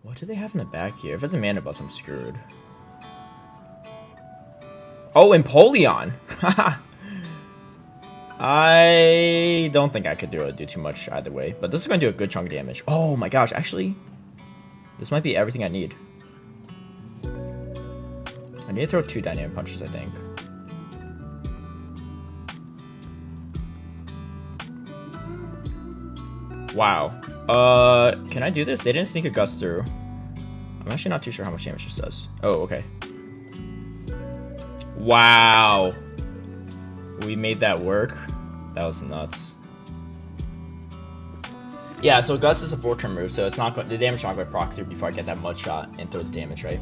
What do they have in the back here? If it's a Mana Bus, I'm screwed. Oh, Empoleon! I don't think I could do too much either way, but this is going to do a good chunk of damage. Oh my gosh, actually, this might be everything I need. I need to throw 2 Dynamic Punches, I think. Wow. Can I do this? They didn't sneak a Gust through. I'm actually not too sure how much damage this does. Oh, okay. Wow. We made that work. That was nuts. Yeah, so Gust is a 4-turn move, so it's not going, the damage is not going to proc through before I get that mud shot and throw the damage, right?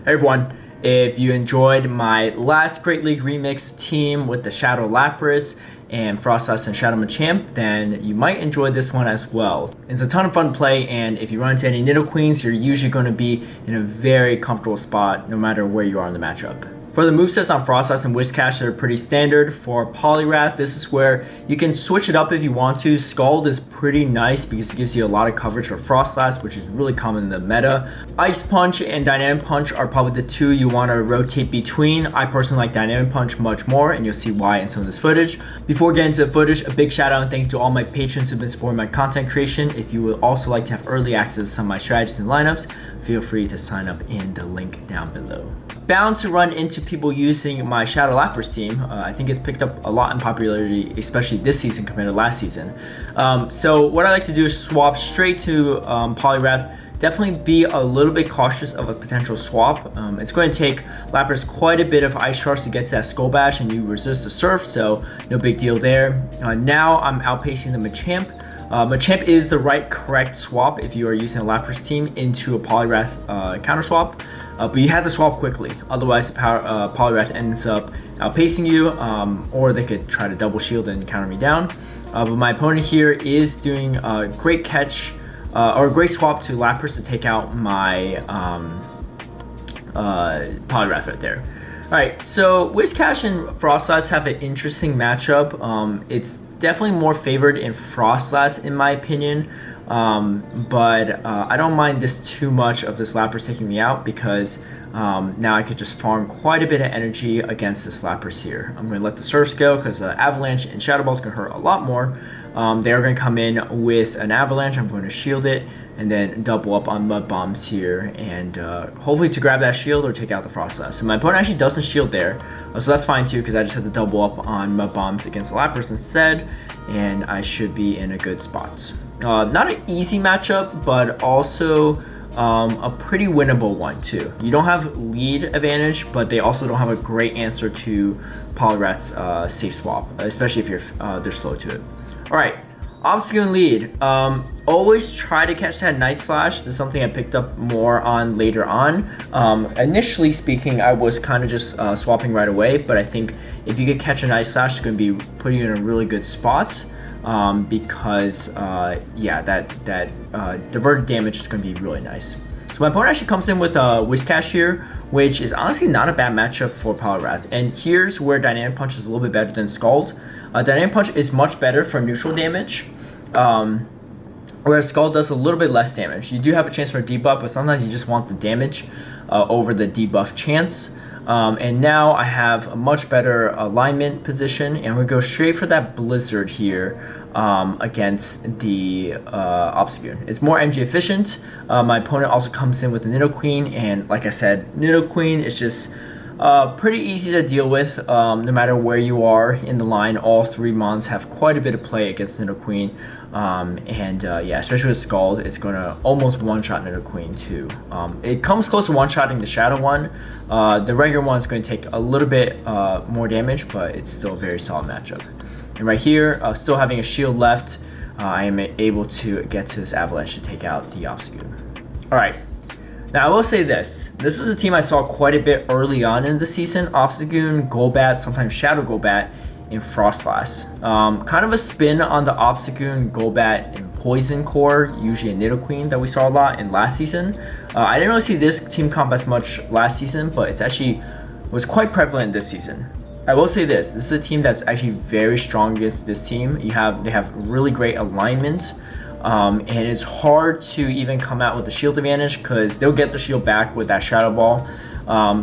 Hey everyone, if you enjoyed my last Great League Remix team with the Shadow Lapras and Froslass and Shadow Machamp, then you might enjoy this one as well. It's a ton of fun to play, and if you run into any NidoQueens, you're usually going to be in a very comfortable spot no matter where you are in the matchup. For the movesets on Froslass and Whiscash, they're pretty standard. For Poliwrath, this is where you can switch it up if you want to. Scald is pretty nice because it gives you a lot of coverage for Froslass, which is really common in the meta. Ice Punch and Dynamic Punch are probably the two you want to rotate between. I personally like Dynamic Punch much more, and you'll see why in some of this footage. Before getting to the footage, a big shout out and thank you to all my patrons who've been supporting my content creation. If you would also like to have early access to some of my strategies and lineups, feel free to sign up in the link down below. Bound to run into people using my Shadow Lapras team. I think it's picked up a lot in popularity, especially this season compared to last season. So what I like to do is swap straight to Poliwrath. Definitely be a little bit cautious of a potential swap. It's going to take Lapras quite a bit of Ice Shards to get to that Skull Bash, and you resist the Surf, so no big deal there. Now I'm outpacing the Machamp. Machamp is the correct swap if you are using a Lapras team into a Poliwrath counter swap. But you have to swap quickly, otherwise Poliwrath ends up outpacing you, or they could try to double shield and counter me down. But my opponent here is doing a great catch, or a great swap to Lapras to take out my Poliwrath right there. Alright, so Whiscash and Froslass have an interesting matchup. It's definitely more favored in Froslass in my opinion. But I don't mind this too much of this Lapras taking me out because now I could just farm quite a bit of energy against this Lapras here. I'm going to let the Surfs go because Avalanche and Shadow Ball is going to hurt a lot more. They are going to come in with an Avalanche. I'm going to shield it and then double up on Mud Bombs here and hopefully to grab that shield or take out the Froslass. So my opponent actually doesn't shield there, so that's fine too because I just have to double up on Mud Bombs against the Lapras instead, and I should be in a good spot. Not an easy matchup, but also a pretty winnable one too. You don't have lead advantage, but they also don't have a great answer to Poliwrath's safe swap, especially if they're slow to it. All right, Obstagoon lead. Always try to catch that Night Slash. This is something I picked up more on later on. Initially speaking, I was kind of just swapping right away, but I think if you could catch a Night Slash, it's going to be putting you in a really good spot. Because yeah, that diverted damage is going to be really nice. So my opponent actually comes in with Whiscash here, which is honestly not a bad matchup for Poliwrath. And here's where Dynamic Punch is a little bit better than Scald. Dynamic Punch is much better for neutral damage, whereas Scald does a little bit less damage. You do have a chance for a debuff, but sometimes you just want the damage over the debuff chance. And now I have a much better alignment position, and we go straight for that Blizzard here against the Obstagoon. It's more MG efficient. My opponent also comes in with the NidoQueen, and like I said, NidoQueen is just pretty easy to deal with no matter where you are in the line. All 3 mons have quite a bit of play against NidoQueen. Yeah, especially with Scald, it's going to almost one-shot NidoQueen too. It comes close to one-shotting the Shadow one. The regular one is going to take a little bit more damage, but it's still a very solid matchup. And right here, still having a shield left, I am able to get to this Avalanche to take out the Obstagoon. Alright, now I will say this is a team I saw quite a bit early on in the season. Obstagoon, Golbat, sometimes Shadow Golbat, in Froslass. Kind of a spin on the Obstagoon, Golbat, and Poison Core, usually a NidoQueen that we saw a lot in last season. I didn't really see this team comp as much last season, but it's actually was quite prevalent this season. I will say this is a team that's actually very strong against this team. They have really great alignment. And it's hard to even come out with the shield advantage because they'll get the shield back with that Shadow Ball.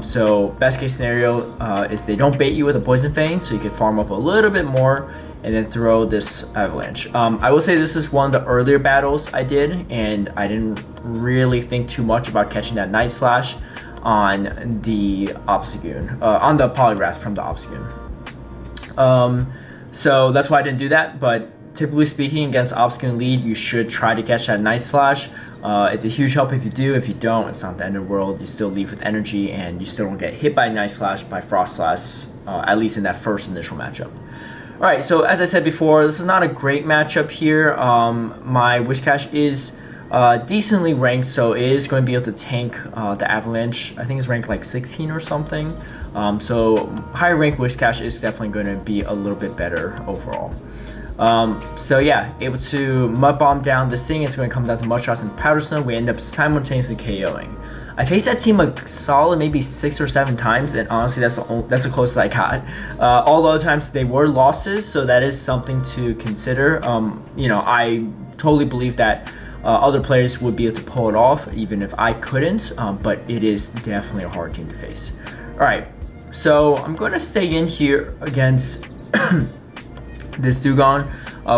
So best case scenario is they don't bait you with a Poison Fang, so you can farm up a little bit more and then throw this Avalanche. I will say this is one of the earlier battles I did, and I didn't really think too much about catching that Night Slash on the Obstagoon, on the Poliwrath from the Obstagoon. So that's why I didn't do that, but typically speaking, against Obstagoon lead, you should try to catch that Night Slash. It's a huge help if you do. If you don't, it's not the end of the world. You still leave with energy, and you still don't get hit by Night Slash by Froslass, at least in that first initial matchup. Alright, so as I said before, this is not a great matchup here. My Whiscash is decently ranked, so it is going to be able to tank the Avalanche. I think it's ranked like 16 or something. So higher ranked Whiscash is definitely going to be a little bit better overall. So yeah, able to Mud Bomb down this thing. It's going to come down to Mud Shots and Powder Stone. We end up simultaneously KOing. I faced that team a solid maybe 6 or 7 times, and honestly, that's the closest I got. All the other times they were losses, so that is something to consider. I totally believe that other players would be able to pull it off, even if I couldn't. But it is definitely a hard team to face. All right, so I'm going to stay in here against this Dewgong,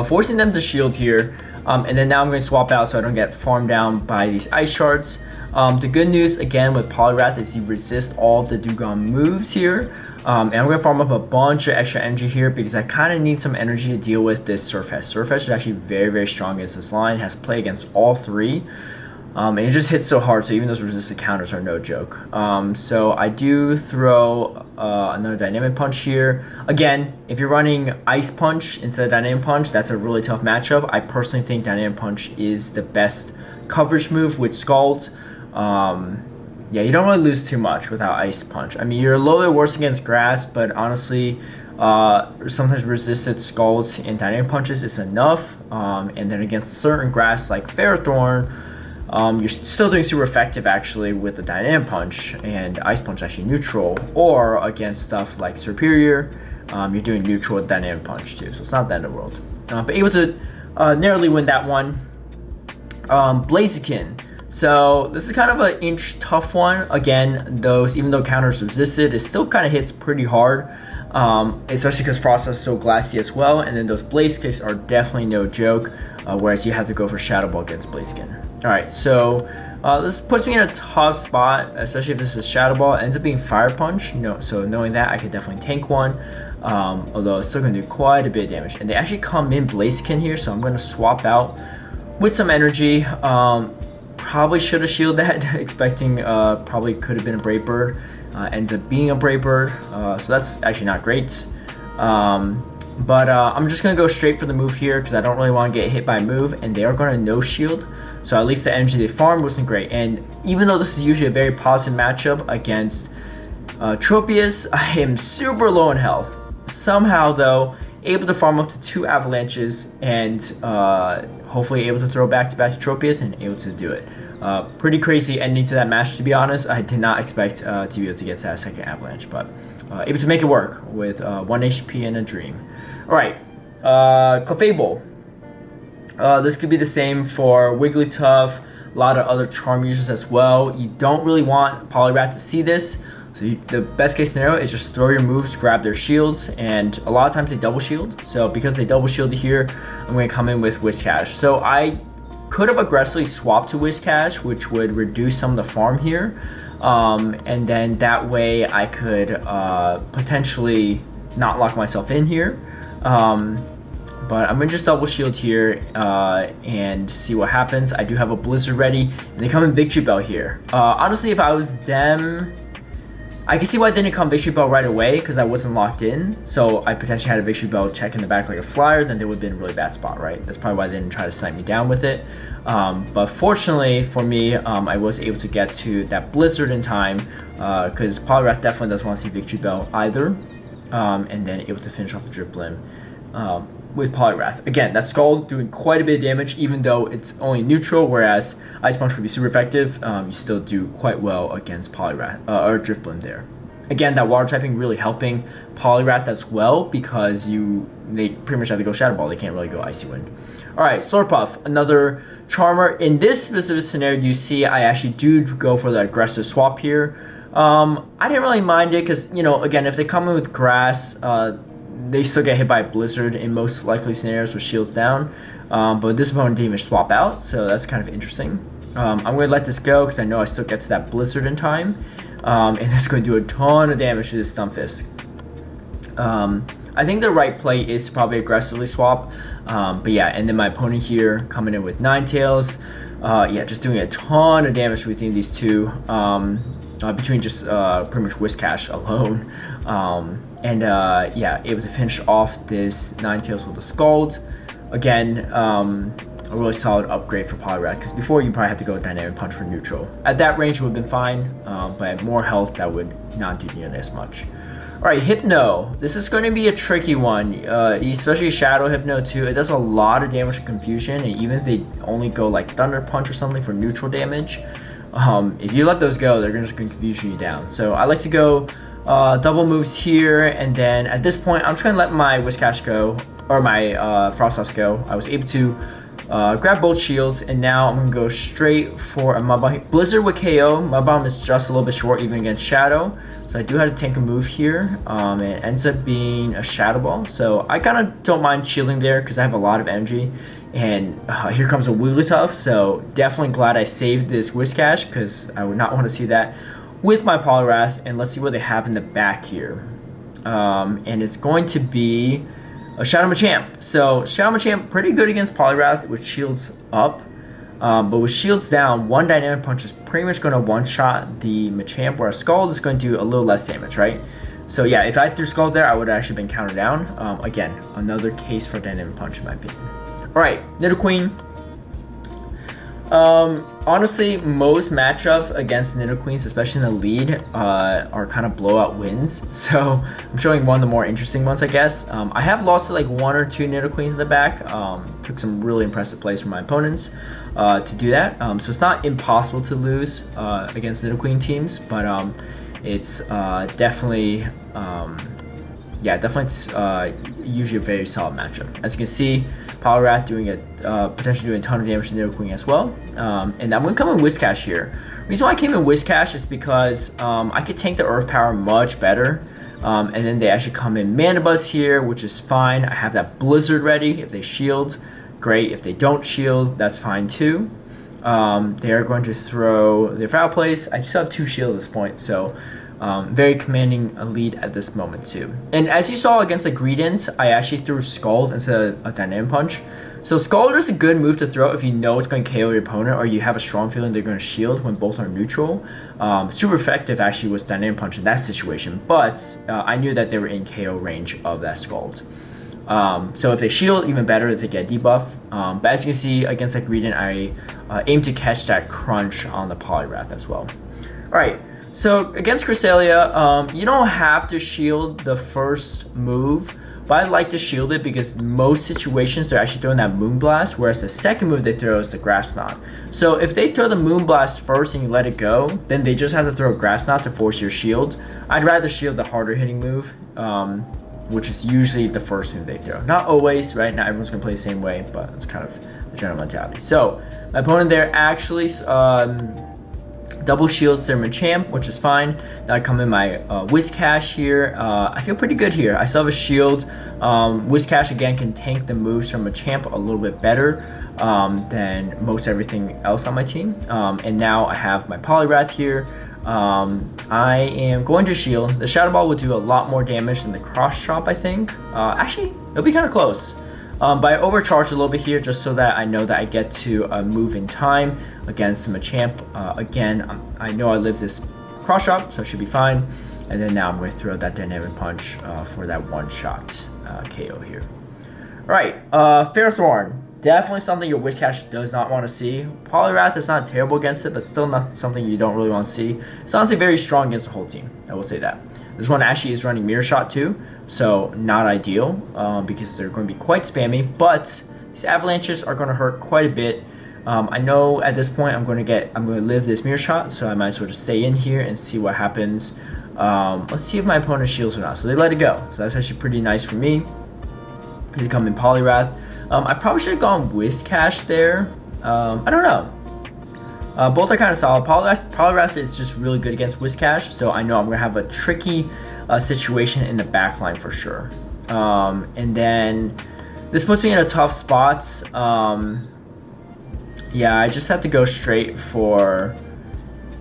forcing them to shield here. And then now I'm going to swap out so I don't get farmed down by these ice shards. The good news again with Poliwrath is you resist all of the Dewgong moves here. And I'm going to farm up a bunch of extra energy here because I kind of need some energy to deal with this Sirfetch'd. Sirfetch'd is actually very, very strong against this line. It has play against all 3. And it just hits so hard, so even those resisted counters are no joke. So I do throw another Dynamic Punch here. Again, if you're running Ice Punch instead of Dynamic Punch, that's a really tough matchup. I personally think Dynamic Punch is the best coverage move with Scald. Yeah, you don't really lose too much without Ice Punch. I mean, you're a little bit worse against Grass, but honestly, sometimes resisted Scalds and Dynamic Punches is enough. And then against certain Grass like Ferrothorn, you're still doing super effective actually with the Dynamic Punch, and Ice Punch actually neutral. Or against stuff like Superior, you're doing neutral with Dynamic Punch too, so it's not the end of the world. But able to narrowly win that one. Blaziken. So this is kind of an tough one. Again, even though counters resisted, it still kind of hits pretty hard. Especially because Froslass is so glassy as well, and then those Blaze Kicks are definitely no joke, whereas you have to go for Shadow Ball against Blaziken. Alright, so this puts me in a tough spot, especially if this is Shadow Ball. It ends up being Fire Punch, so knowing that, I could definitely tank one, although it's still going to do quite a bit of damage. And they actually come in Blaziken here, so I'm going to swap out with some energy. Probably should have shielded that, expecting probably could have been a Brave Bird. Ends up being a Brave Bird, so that's actually not great. But I'm just going to go straight for the move here because I don't really want to get hit by a move, and they are going to no shield. So at least the energy they farmed wasn't great. And even though this is usually a very positive matchup against Tropius, I am super low in health. Somehow though, able to farm up to 2 Avalanches and hopefully able to throw back-to-back to Tropius and able to do it. Pretty crazy ending to that match, to be honest. I did not expect to be able to get to that second Avalanche, but able to make it work with 1 HP and a Dream. Alright, Clefable. This could be the same for Wigglytuff, a lot of other Charm users as well. You don't really want Poliwrath to see this, so the best case scenario is just throw your moves, grab their shields, and a lot of times they double shield. So because they double shielded here, I'm going to come in with Whiscash. So I could have aggressively swapped to Whiscash, which would reduce some of the farm here, and then that way I could potentially not lock myself in here. But I'm going to just double shield here and see what happens. I do have a Blizzard ready, and they come in Victory Bell here. Honestly, if I was them, I can see why I didn't come Victory Bell right away because I wasn't locked in. So I potentially had a Victory Bell check in the back like a flyer, then they would have been in a really bad spot, right? That's probably why they didn't try to sight me down with it. But fortunately for me, I was able to get to that Blizzard in time because Poliwrath definitely doesn't want to see Victory Bell either. And then able to finish off the Drip Limb with Poliwrath. Again, that Scald doing quite a bit of damage even though it's only neutral, whereas Ice Punch would be super effective. You still do quite well against Poliwrath or Drift Limb there. Again, that water typing really helping Poliwrath as well because they pretty much have to go Shadow Ball. They can't really go Icy Wind. Alright, Slurpuff, another Charmer. In this specific scenario, you see I actually do go for the aggressive swap here. I didn't really mind it because, you know, again, if they come in with Grass, they still get hit by a Blizzard in most likely scenarios with shields down. But this opponent didn't even swap out, so that's kind of interesting. I'm going to let this go because I know I still get to that Blizzard in time. And it's going to do a ton of damage to this Stunfisk. I think the right play is to probably aggressively swap. But yeah, and then my opponent here coming in with Ninetales. Yeah, just doing a ton of damage between these two. Between just pretty much Whiscash alone. Yeah, able to finish off this Ninetales with a Scald. Again, a really solid upgrade for Poliwrath, because before you probably have to go Dynamic Punch for neutral. At that range it would have been fine, but at more health that would not do nearly as much. Alright, Hypno. This is going to be a tricky one, especially Shadow Hypno too. It does a lot of damage and confusion, and even if they only go like Thunder Punch or something for neutral damage, if you let those go, they're just going to confuse you down. So I like to go double moves here, and then at this point I'm just going to let my Whiscash go, or my Froslass go. I was able to grab both shields, and now I'm going to go straight for a Mud Bomb. Blizzard with KO. Mud Bomb is just a little bit short even against Shadow, so I do have to tank a move here. It ends up being a Shadow Ball, so I kind of don't mind shielding there because I have a lot of energy. And here comes a Wigglytuff, so definitely glad I saved this Whiscash because I would not want to see that with my Poliwrath. And let's see what they have in the back here. And it's going to be a Shadow Machamp. So Shadow Machamp pretty good against Poliwrath with shields up, but with shields down, one Dynamic Punch is pretty much going to one-shot the Machamp, where a Scald is going to do a little less damage, right? So yeah, if I threw Scald there, I would have actually been countered down. Again, another case for Dynamic Punch in my opinion. Alright, NidoQUEEN. Honestly, most matchups against NidoQueens, especially in the lead, are kind of blowout wins. So I'm showing one of the more interesting ones, I guess. I have lost to like 1 or 2 NidoQueens in the back. Took some really impressive plays from my opponents to do that. So it's not impossible to lose against NidoQueen teams, but it's definitely usually a very solid matchup. As you can see, Poliwrath potentially doing a ton of damage to NidoQueen as well. And I'm going to come in Whiscash here. The reason why I came in Whiscash is because I could tank the Earth Power much better. And then they actually come in Mana Buzz here, which is fine. I have that Blizzard ready. If they shield, great. If they don't shield, that's fine too. They are going to throw their Foul Place. I just have 2 shields at this point, so very commanding a lead at this moment too. And as you saw against the Greedent, I actually threw Scald instead of a Dynamic Punch. So Scald is a good move to throw if you know it's going to KO your opponent, or you have a strong feeling they're going to shield when both are neutral. Super effective actually was Dynamic Punch in that situation, but I knew that they were in KO range of that Scald. So if they shield, even better if they get debuff. But as you can see against that Greedent, I aim to catch that crunch on the Poliwrath as well. Alright. So against Cresselia, you don't have to shield the first move, but I like to shield it because in most situations they're actually throwing that Moonblast, whereas the second move they throw is the Grass Knot. So if they throw the Moonblast first and you let it go, then they just have to throw a Grass Knot to force your shield. I'd rather shield the harder hitting move, which is usually the first move they throw. Not always, right? Not everyone's gonna play the same way, but it's kind of the general mentality. So my opponent there actually double shields their Machamp, which is fine. Now I come in my Whiscash here. I feel pretty good here. I still have a shield. Whiscash again can tank the moves from Machamp a little bit better than most everything else on my team. And now I have my Poliwrath here. I am going to shield. The Shadow Ball will do a lot more damage than the Cross Chop, I think. Actually, it'll be kind of close. But I overcharged a little bit here just so that I know that I get to move in time against the Machamp. Again, I know I live this Cross Chop, so it should be fine. And then now I'm going to throw that Dynamic Punch for that one-shot KO here. Alright, Ferrothorn. Definitely something your Whiscash does not want to see. Poliwrath is not terrible against it, but still not something you don't really want to see. It's honestly very strong against the whole team, I will say that. This one actually is running Mirror Shot too, so not ideal because they're going to be quite spammy, but these Avalanches are going to hurt quite a bit. I know at this point I'm going to live this Mirror Shot, so I might as well just stay in here and see what happens. Let's see if my opponent shields or not. So they let it go. So that's actually pretty nice for me. They come in Poliwrath. I probably should have gone Whiscash there. I don't know. Both are kind of solid. Poliwrath is just really good against Whiscash, so I know I'm going to have a tricky situation in the back line for sure. And then this puts me in a tough spot. Yeah, I just have to go straight for...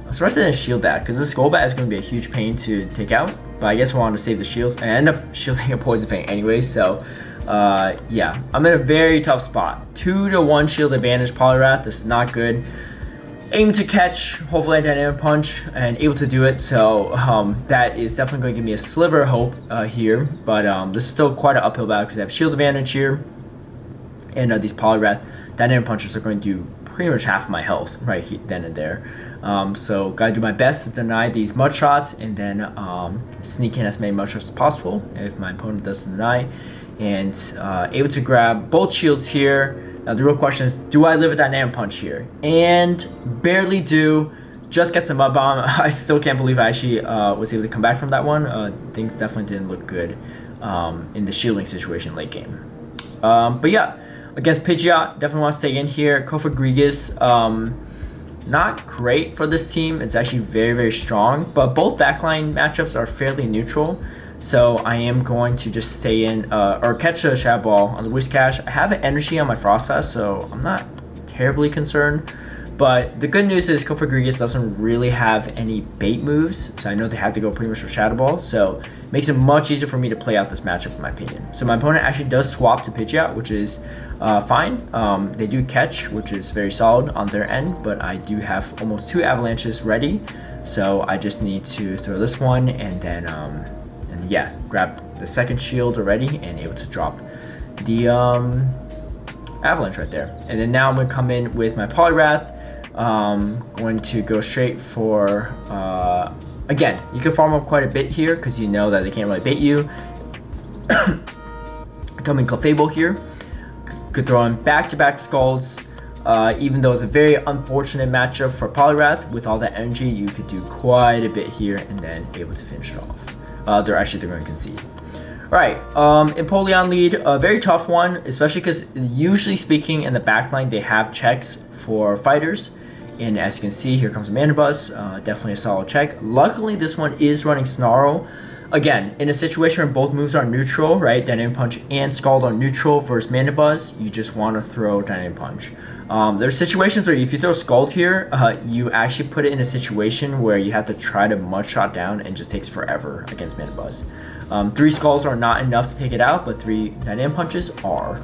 I'm surprised I didn't shield that, because this Golbat is going to be a huge pain to take out. But I guess I wanted to save the shields. I end up shielding a Poison Fang anyway, so... yeah, I'm in a very tough spot. 2-to-1 shield advantage Poliwrath. This is not good. Aim to catch, hopefully I Dynamic Punch, and able to do it, so that is definitely going to give me a sliver of hope here, but this is still quite an uphill battle because I have shield advantage here, and these Poliwrath Dynamic Punches are going to do pretty much half of my health right then and there, so gotta do my best to deny these mud shots, and then sneak in as many mud shots as possible if my opponent doesn't deny, and able to grab both shields here. Now the real question is, do I live a Dynamic Punch here? And barely do. Just get some Mud Bomb. I still can't believe I actually was able to come back from that one. Things definitely didn't look good in the shielding situation late game. But yeah, against Pidgeot, definitely want to stay in here. Cofagrigus, not great for this team. It's actually very, very strong. But both backline matchups are fairly neutral. So I am going to just stay in, or catch a Shadow Ball on the Whiscash. I have an energy on my Froslass, so I'm not terribly concerned. But the good news is Cofagrigus doesn't really have any bait moves, so I know they have to go pretty much for Shadow Ball, so it makes it much easier for me to play out this matchup in my opinion. So my opponent actually does swap to Pidgeot, which is fine. They do catch, which is very solid on their end, but I do have almost 2 Avalanches ready, so I just need to throw this one and then yeah, grab the second shield already and able to drop the Avalanche right there. And then now I'm going to come in with my Poliwrath. Going to go straight for, again, you can farm up quite a bit here because you know that they can't really bait you. Come in Clefable here. Could throw in back-to-back Scalds. Even though it's a very unfortunate matchup for Poliwrath, with all that energy, you could do quite a bit here and then able to finish it off. They're going to concede. Alright, Empoleon lead, a very tough one, especially because usually speaking in the backline they have checks for fighters. And as you can see, here comes a Mandibuzz, definitely a solid check. Luckily, this one is running Snarl. Again, in a situation where both moves are neutral, right? Dynamic Punch and Scald are neutral versus Mandibuzz, you just want to throw Dynamic Punch. There's situations where if you throw Scald here, you actually put it in a situation where you have to try to Mud Shot down and it just takes forever against Mandibuzz. 3 Scalds are not enough to take it out, but 3 Dynamic Punches are.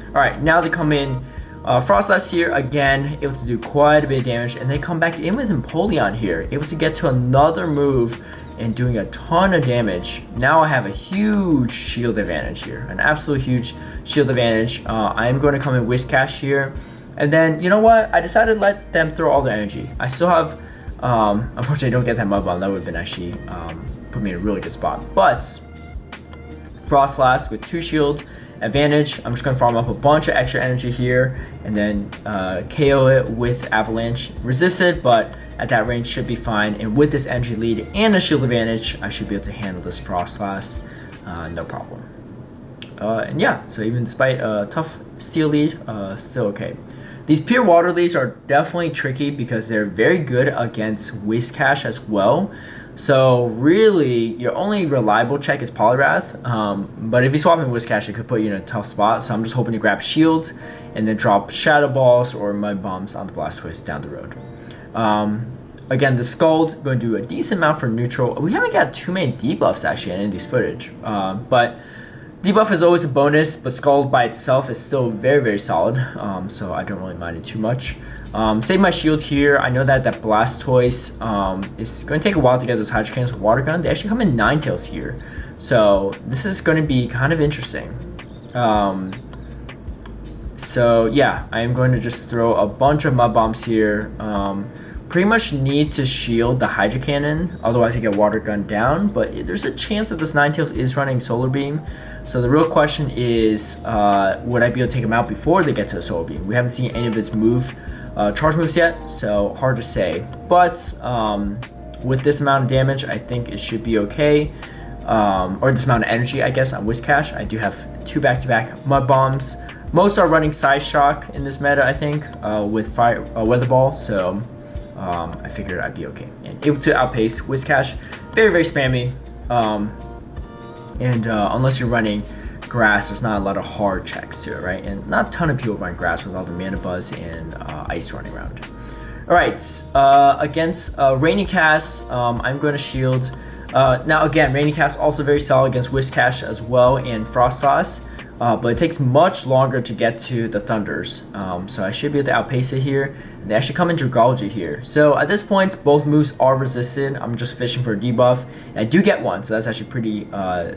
Alright, now they come in. Froslass here, again, able to do quite a bit of damage, and they come back in with Empoleon here, able to get to another move and doing a ton of damage. Now I have a huge shield advantage here, an absolute huge shield advantage. I am going to come in Whiscash here, and then, you know what, I decided to let them throw all their energy. I still have, unfortunately I don't get that Mud Bomb, that would have been actually, put me in a really good spot, but Froslass with 2 shields advantage. I'm just going to farm up a bunch of extra energy here and then KO it with Avalanche. Resisted, but at that range should be fine. And with this energy lead and a shield advantage, I should be able to handle this Froslass no problem. And yeah, so even despite a tough steel lead, still okay. These pure water leads are definitely tricky because they're very good against Whiscash as well. So really, your only reliable check is Poliwrath, but if you swap in Whiscash, it could put you in a tough spot. So I'm just hoping to grab shields and then drop Shadow Balls or Mud Bombs on the Blastoise down the road. Again, the Scald going to do a decent amount for neutral. We haven't got too many debuffs actually in these footage, but debuff is always a bonus, but Scald by itself is still very, very solid, so I don't really mind it too much. Save my shield here. I know that Blastoise is going to take a while to get those Hydro Cannons with Water Gun. They actually come in Ninetales here, so this is going to be kind of interesting. So yeah, I am going to just throw a bunch of Mud Bombs here. Pretty much need to shield the Hydro Cannon, otherwise I get Water Gun down, but there's a chance that this Ninetales is running Solar Beam. So the real question is, would I be able to take him out before they get to the Solar Beam? We haven't seen any of his charge moves yet, so hard to say. But with this amount of damage, I think it should be okay. Or this amount of energy, I guess, on Whiscash. I do have 2 back-to-back Mud Bombs. Most are running Side Shock in this meta, I think, with Weather Ball, so I figured I'd be okay. And able to outpace Whiscash. Very, very spammy. Unless you're running Grass, there's not a lot of hard checks to it, right? And not a ton of people run Grass with all the Mana Buzz and Ice running around. Alright, against Rainy Cast, I'm going to shield. Now again, Rainy Cast also very solid against Whiscash as well and Froslass, but it takes much longer to get to the Thunders, so I should be able to outpace it here. And they actually come in Dragology here, so at this point both moves are resisted. I'm just fishing for a debuff, and I do get one, so that's actually pretty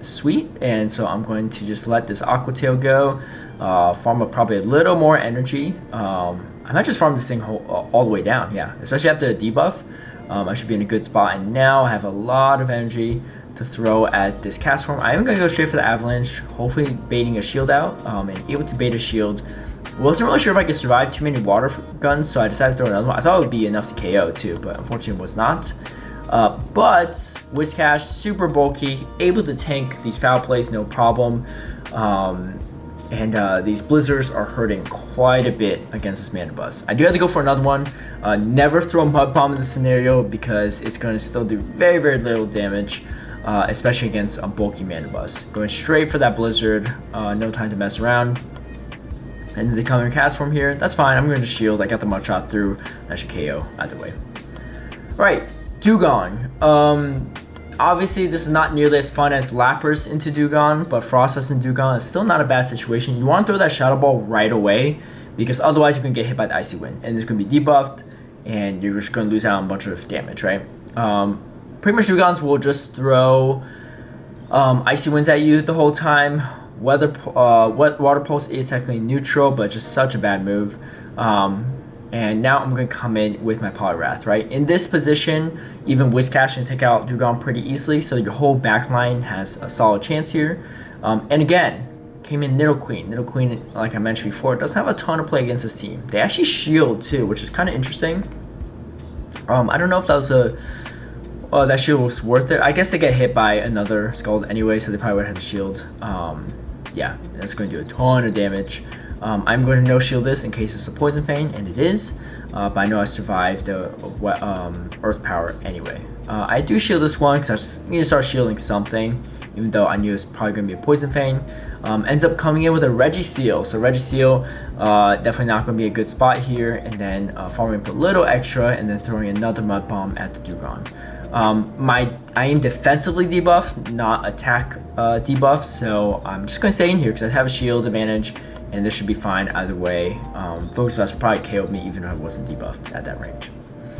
sweet. And so I'm going to just let this Aqua Tail go, farm up probably a little more energy. I might just farm this thing all the way down, yeah, especially after the debuff. I should be in a good spot, and now I have a lot of energy to throw at this Castform. I am going to go straight for the Avalanche, hopefully baiting a shield out, and able to bait a shield. Wasn't really sure if I could survive too many water guns, so I decided to throw another one. I thought it would be enough to KO too, but unfortunately it was not. But Whiscash, super bulky, able to tank these foul plays no problem. These Blizzards are hurting quite a bit against this Mana Buzz. I do have to go for another one. Never throw Mud Bomb in this scenario because it's going to still do very, very little damage, especially against a bulky Mana Buzz. Going straight for that Blizzard, no time to mess around. And they come in Castform here. That's fine. I'm going to shield. I got the Mud Shot through. That should KO either way. Alright, Dewgong. Obviously, this is not nearly as fun as Lapras into Dewgong, but Froslass and Dewgong is still not a bad situation. You want to throw that Shadow Ball right away, because otherwise you're going to get hit by the Icy Wind, and it's going to be debuffed, and you're just going to lose out on a bunch of damage, right? Pretty much Dewgongs will just throw Icy Winds at you the whole time. Water Pulse is technically neutral, but just such a bad move. And now I'm going to come in with my Poliwrath, right? In this position, even Whiscash can take out Dewgong pretty easily, so your whole backline has a solid chance here. And again, came in NidoQUEEN. NidoQUEEN, like I mentioned before, doesn't have a ton of play against this team. They actually shield too, which is kind of interesting. I don't know if that was that shield was worth it. I guess they get hit by another Scald anyway, so they probably would have had to shield. Yeah, that's going to do a ton of damage. I'm going to no-shield this in case it's a Poison Fang, and it is. But I know I survived the Earth Power anyway. I do shield this one because I just need to start shielding something, even though I knew it was probably going to be a Poison Fang. Ends up coming in with a Registeel. So Registeel, definitely not going to be a good spot here. And then farming up a little extra, and then throwing another Mud Bomb at the Dewgong. I am defensively debuffed, not attack debuffed, so I'm just going to stay in here because I have a shield advantage, and this should be fine either way. Focus Blast would probably KO me even if I wasn't debuffed at that range.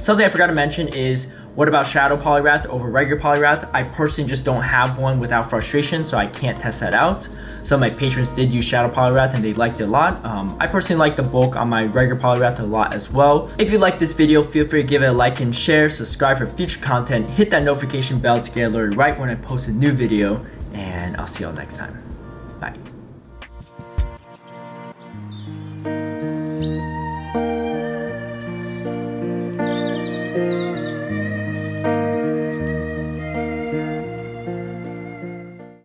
Something I forgot to mention is, what about Shadow Poliwrath over regular Poliwrath? I personally just don't have one without frustration, so I can't test that out. Some of my patrons did use Shadow Poliwrath and they liked it a lot. I personally like the bulk on my regular Poliwrath a lot as well. If you like this video, feel free to give it a like and share, subscribe for future content, hit that notification bell to get alerted right when I post a new video, and I'll see you all next time. Bye.